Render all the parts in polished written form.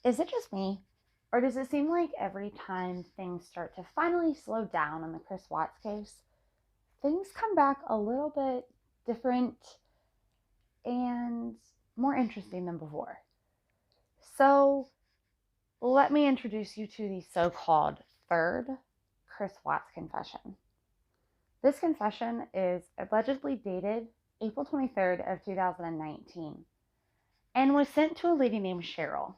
Is it just me? Or does it seem like every time things start to finally slow down on the Chris Watts case, things come back a little bit different and more interesting than before? So, let me introduce you to the so-called third Chris Watts confession. This confession is allegedly dated April 23rd of 2019 and was sent to a lady named Cheryl.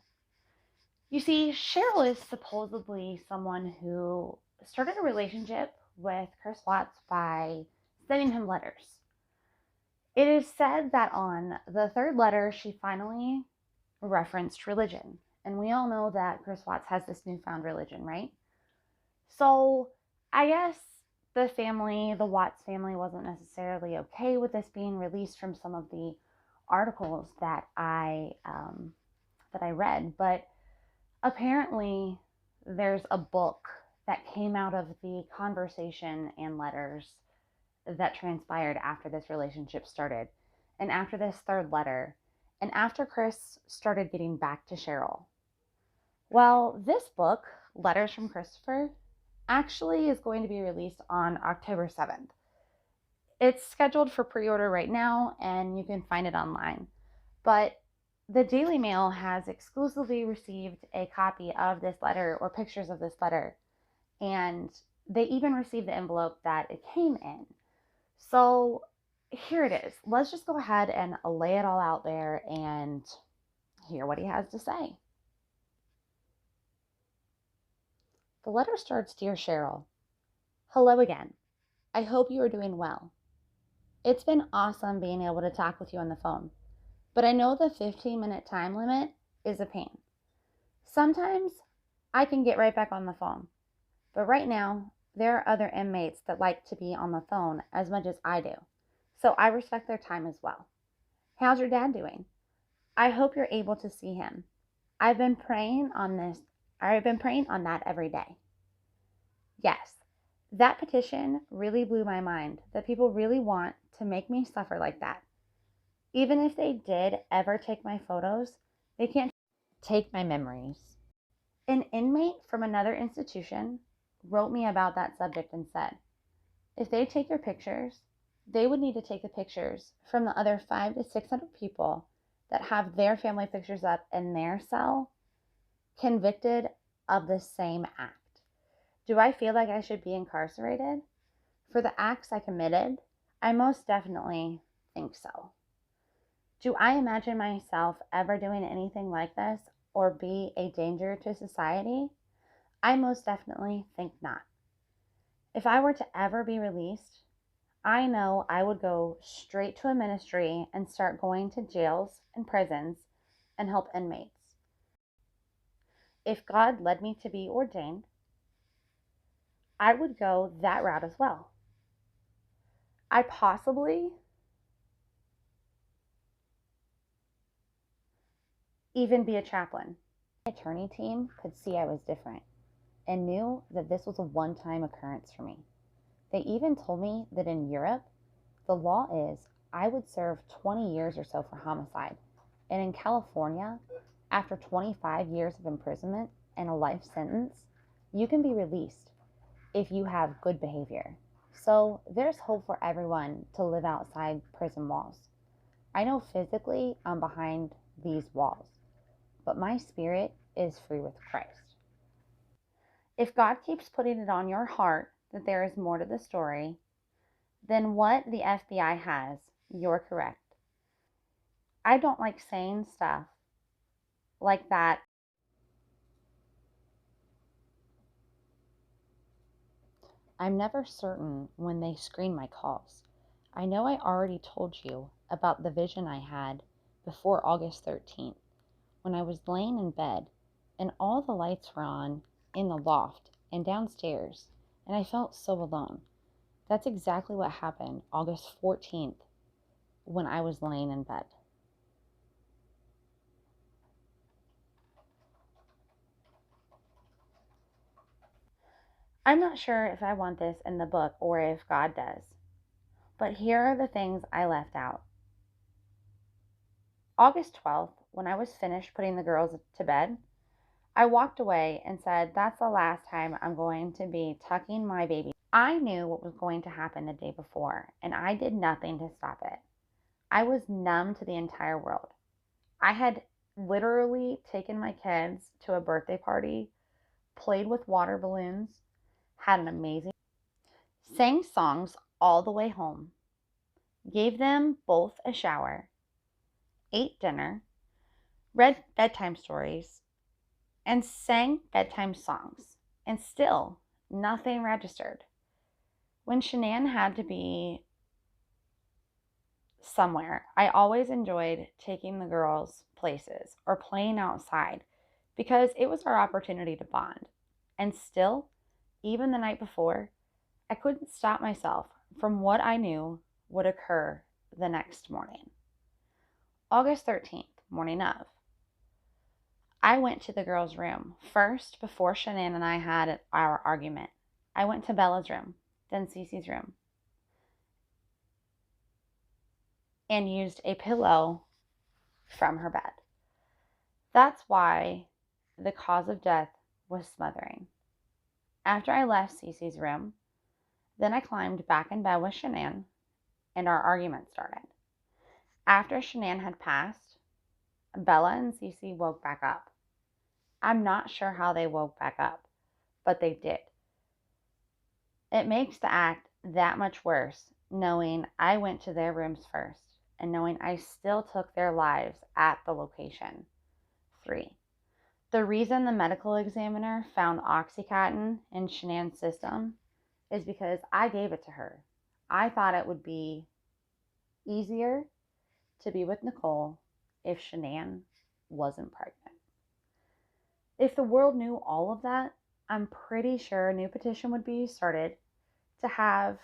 You see, Cheryl is supposedly someone who started a relationship with Chris Watts by sending him letters. It is said that on the third letter, she finally referenced religion. And we all know that Chris Watts has this newfound religion, right? So I guess the Watts family, wasn't necessarily okay with this being released from some of the articles that I read, but apparently there's a book that came out of the conversation and letters that transpired after this relationship started, and after this third letter, and after Chris started getting back to Cheryl. Well, this book, Letters from Christopher, actually is going to be released on October 7th. It's scheduled for pre-order right now, and you can find it online. But the Daily Mail has exclusively received a copy of this letter, or pictures of this letter, and they even received the envelope that it came in. So here it is. Let's just go ahead and lay it all out there and hear what he has to say. The letter starts, "Dear Cheryl, hello again. I hope you are doing well. It's been awesome being able to talk with you on the phone, but I know the 15-minute time limit is a pain. Sometimes I can get right back on the phone, but right now there are other inmates that like to be on the phone as much as I do, so I respect their time as well. How's your dad doing? I hope you're able to see him. I've been praying on that every day. Yes, that petition really blew my mind that people really want to make me suffer like that. Even if they did ever take my photos, they can't take my memories." An inmate from another institution wrote me about that subject and said, if they take your pictures, they would need to take the pictures from the other 500 to 600 people that have their family pictures up in their cell convicted of the same act. Do I feel like I should be incarcerated for the acts I committed? I most definitely think so. Do I imagine myself ever doing anything like this or be a danger to society? I most definitely think not. If I were to ever be released, I know I would go straight to a ministry and start going to jails and prisons and help inmates. If God led me to be ordained, I would go that route as well. I possibly even be a chaplain. My attorney team could see I was different and knew that this was a one-time occurrence for me. They even told me that in Europe, the law is I would serve 20 years or so for homicide. And in California, after 25 years of imprisonment and a life sentence, you can be released if you have good behavior. So there's hope for everyone to live outside prison walls. I know physically I'm behind these walls, but my spirit is free with Christ. If God keeps putting it on your heart that there is more to the story than what the FBI has, you're correct. I don't like saying stuff like that. I'm never certain when they screen my calls. I know I already told you about the vision I had before August 13th when I was laying in bed and all the lights were on in the loft and downstairs, and I felt so alone. That's exactly what happened August 14th when I was laying in bed. I'm not sure if I want this in the book or if God does, but here are the things I left out. August 12th, when I was finished putting the girls to bed, I walked away and said, that's the last time I'm going to be tucking my baby. I knew what was going to happen the day before, and I did nothing to stop it. I was numb to the entire world. I had literally taken my kids to a birthday party, played with water balloons, had an amazing, sang songs all the way home, gave them both a shower, ate dinner, read bedtime stories, and sang bedtime songs, and still nothing registered. When Shannan had to be somewhere, I always enjoyed taking the girls places or playing outside because it was our opportunity to bond. And still, even the night before, I couldn't stop myself from what I knew would occur the next morning. August 13th, morning of. I went to the girls' room first before Shannan and I had our argument. I went to Bella's room, then Cece's room, and used a pillow from her bed. That's why the cause of death was smothering. After I left Cece's room, then I climbed back in bed with Shannan, and our argument started. After Shannan had passed, Bella and Cece woke back up. I'm not sure how they woke back up, but they did. It makes the act that much worse knowing I went to their rooms first and knowing I still took their lives at the location. 3. The reason the medical examiner found Oxycontin in Shannan's system is because I gave it to her. I thought it would be easier to be with Nicole if Shannan wasn't pregnant. If the world knew all of that, I'm pretty sure a new petition would be started to have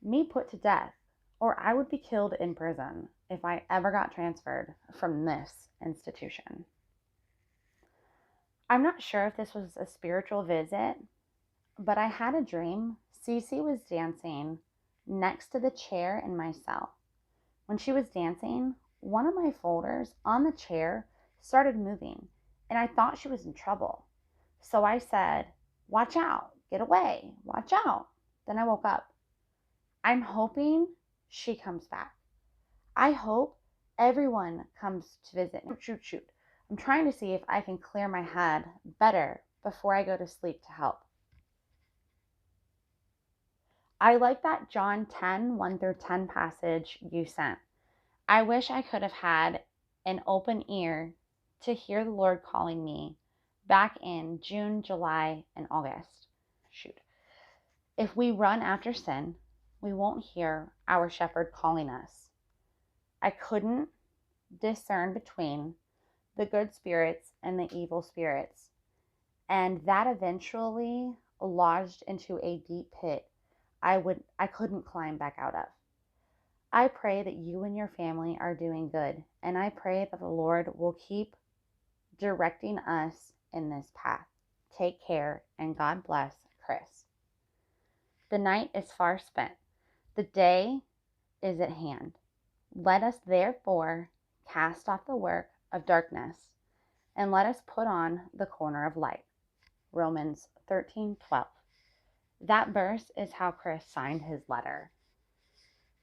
me put to death, or I would be killed in prison if I ever got transferred from this institution. I'm not sure if this was a spiritual visit, but I had a dream Cece was dancing next to the chair in my cell. When she was dancing, one of my folders on the chair started moving, and I thought she was in trouble. So I said, "Watch out, get away, watch out." Then I woke up. I'm hoping she comes back. I hope everyone comes to visit. Shoot. I'm trying to see if I can clear my head better before I go to sleep to help. I like that John 10, 1 through 10 passage you sent. I wish I could have had an open ear to hear the Lord calling me back in June, July, and August. If we run after sin, we won't hear our shepherd calling us. I couldn't discern between the good spirits and the evil spirits, and that eventually lodged into a deep pit I couldn't climb back out of. I pray that you and your family are doing good, and I pray that the Lord will keep directing us in this path. Take care, and God bless, Chris. The night is far spent. The day is at hand. Let us therefore cast off the work of darkness, and let us put on the corner of light. Romans 13:12. That verse is how Chris signed his letter.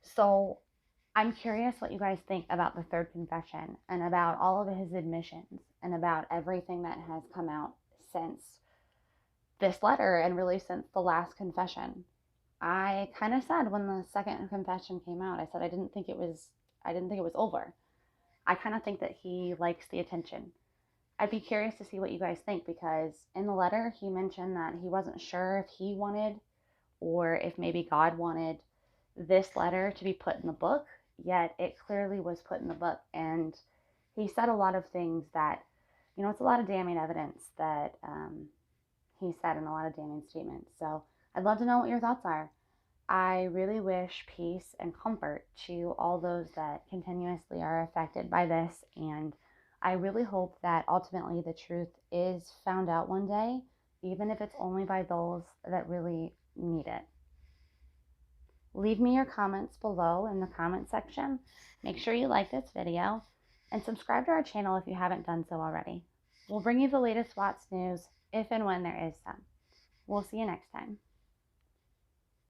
So I'm curious what you guys think about the third confession and about all of his admissions and about everything that has come out since this letter and really since the last confession. I kind of said when the second confession came out, I said I didn't think it was over. I kind of think that he likes the attention. I'd be curious to see what you guys think, because in the letter he mentioned that he wasn't sure if he wanted or if maybe God wanted this letter to be put in the book, yet it clearly was put in the book. And he said a lot of things that, it's a lot of damning evidence that he said in a lot of damning statements. So I'd love to know what your thoughts are. I really wish peace and comfort to all those that continuously are affected by this, and I really hope that ultimately the truth is found out one day, even if it's only by those that really need it. Leave me your comments below in the comment section. Make sure you like this video and subscribe to our channel if you haven't done so already. We'll bring you the latest Watts news if and when there is some. We'll see you next time.